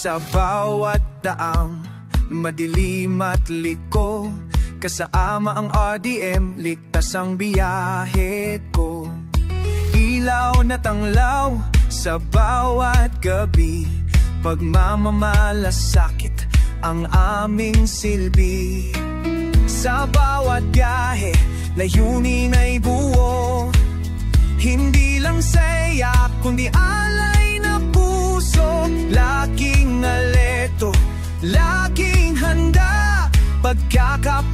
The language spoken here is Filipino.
Sa bawat daang madilim at liko, kasama ang RDM, ligtas ang biyahe ko. Ilaw na tanglaw sa bawat gabi, pagmamamalasakit ang aming silbi. Sa bawat biyahe, layunin ay buo, hindi lang saya, kundi alay na puso. Laging aleto, laging handa, pagkakapagod